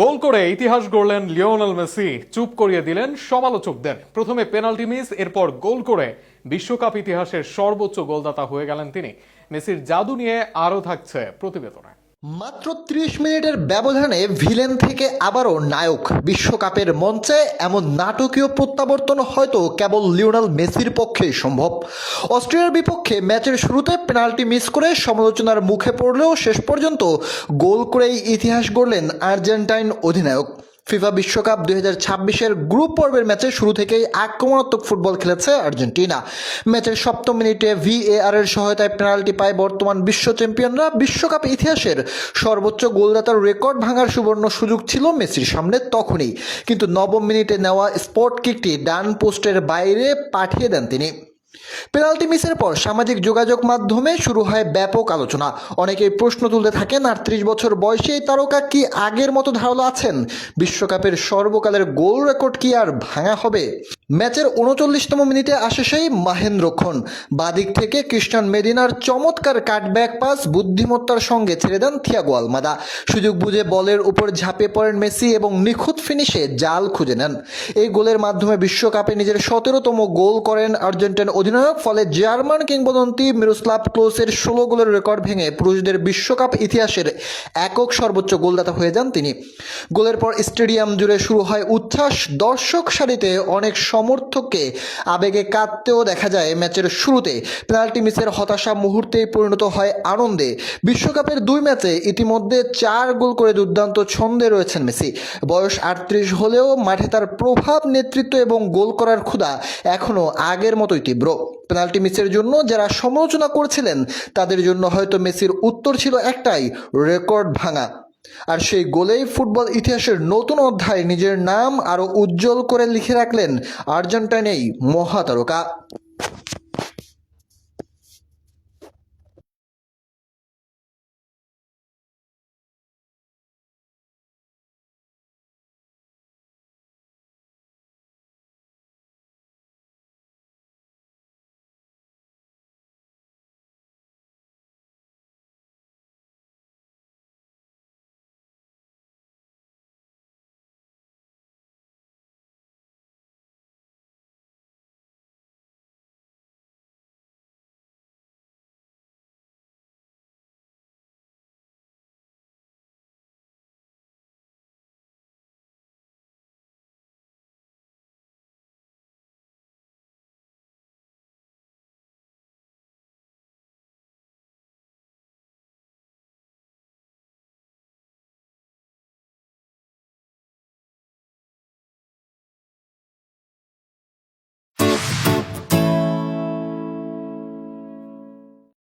গোল করে ইতিহাস গড়লেন লিওনেল মেসি, চুপ করিয়ে দিলেন সমালোচকদের। প্রথমে পেনাল্টি মিস, এরপর গোল করে বিশ্বকাপ ইতিহাসের সর্বোচ্চ গোলদাতা হয়ে গেলেন তিনি। মেসির জাদু নিয়ে আরও থাকছে প্রতিবেদনে। মাত্র ৩০ মিনিটের ব্যবধানে ভিলেন থেকে আবারও নায়ক। বিশ্বকাপের মঞ্চে এমন নাটকীয় প্রত্যাবর্তন হয়তো কেবল লিওনেল মেসির পক্ষেই সম্ভব। অস্ট্রিয়ার বিপক্ষে ম্যাচের শুরুতে পেনাল্টি মিস করে সমালোচনার মুখে পড়লেও শেষ পর্যন্ত গোল করেই ইতিহাস গড়লেন আর্জেন্টাইন অধিনায়ক। ফিফা বিশ্বকাপ ২০২৬-এর গ্রুপ পর্বের ম্যাচে শুরু থেকেই আক্রমণাত্মক ফুটবল খেলেছে আর্জেন্টিনা। ম্যাচের সপ্তম মিনিটে VAR এর সহায়তায় পেনাল্টি পায় বর্তমান বিশ্ব চ্যাম্পিয়নরা। বিশ্বকাপ ইতিহাসের সর্বোচ্চ গোলদাতার রেকর্ড ভাঙার সুবর্ণ সুযোগ ছিল মেসির সামনে তখনই, কিন্তু নবম মিনিটে নেওয়া স্পট কিকটি ডান পোস্টের বাইরে পাঠিয়ে দেন তিনি। পেনাল্টি মিসের পর সামাজিক যোগাযোগ মাধ্যমে শুরু হয় ব্যাপক আলোচনা। অনেকেই প্রশ্ন তুলতে থাকেন, ৩৮ বছর বয়সী এই তারকা কি আগের মতো ধারালো আছেন? বিশ্বকাপের সর্বকালের গোল রেকর্ড কি আর ভাঙা হবে? ম্যাচের ৩৯তম মিনিটে আসে সেই মাহেন্দ্রক্ষণ। বাদিক থেকে ক্রিস্টিয়ান মেদিনার চমৎকার কাটব্যাক পাস বুদ্ধিমত্তার সঙ্গে ছেড়ে দেন থিয়াগো আলমাদা। সুযোগ বুঝে বলের উপর ঝাঁপিয়ে পড়েন মেসি এবং নিখুঁত ফিনিশে জাল খুঁজে নেন। এই গোলের মাধ্যমে বিশ্বকাপে নিজের ১৭তম গোল করেন আর্জেন্টাইন অধিনায়ক। ফলে জার্মান কিংবদন্তি মিরোস্লাভ ক্লোসের ১৬ গোলের রেকর্ড ভেঙে পুরুষদের বিশ্বকাপ ইতিহাসের একক সর্বোচ্চ গোলদাতা হয়ে যান তিনি। গোলের পর স্টেডিয়াম জুড়ে শুরু হয় উচ্ছ্বাস। দর্শক সারিতে অনেক সমর্থককে আবেগে কাঁদতেও দেখা যায় ম্যাচের শুরুতে। পেনাল্টি মিসের হতাশা মুহূর্তেই পরিণত হয় আনন্দে। বিশ্বকাপের ২ ম্যাচে ইতিমধ্যে ৪ গোল করে দুর্দান্ত ছন্দে রয়েছেন মেসি। বয়স ৩৮ হলেও মাঠে তার প্রভাব, নেতৃত্ব এবং গোল করার ক্ষুধা এখনও আগের মতোই তীব্র। পেনাল্টি মিসের জন্য যারা সমালোচনা করছিলেন তাদের জন্য হয়তো মেসির উত্তর ছিল একটাই, রেকর্ড ভাঙা। আর সেই গোলেই ফুটবল ইতিহাসের নতুন অধ্যায় নিজের নাম আরও উজ্জ্বল করে লিখে রাখলেন আর্জেন্টাইন এই মহাতারকা।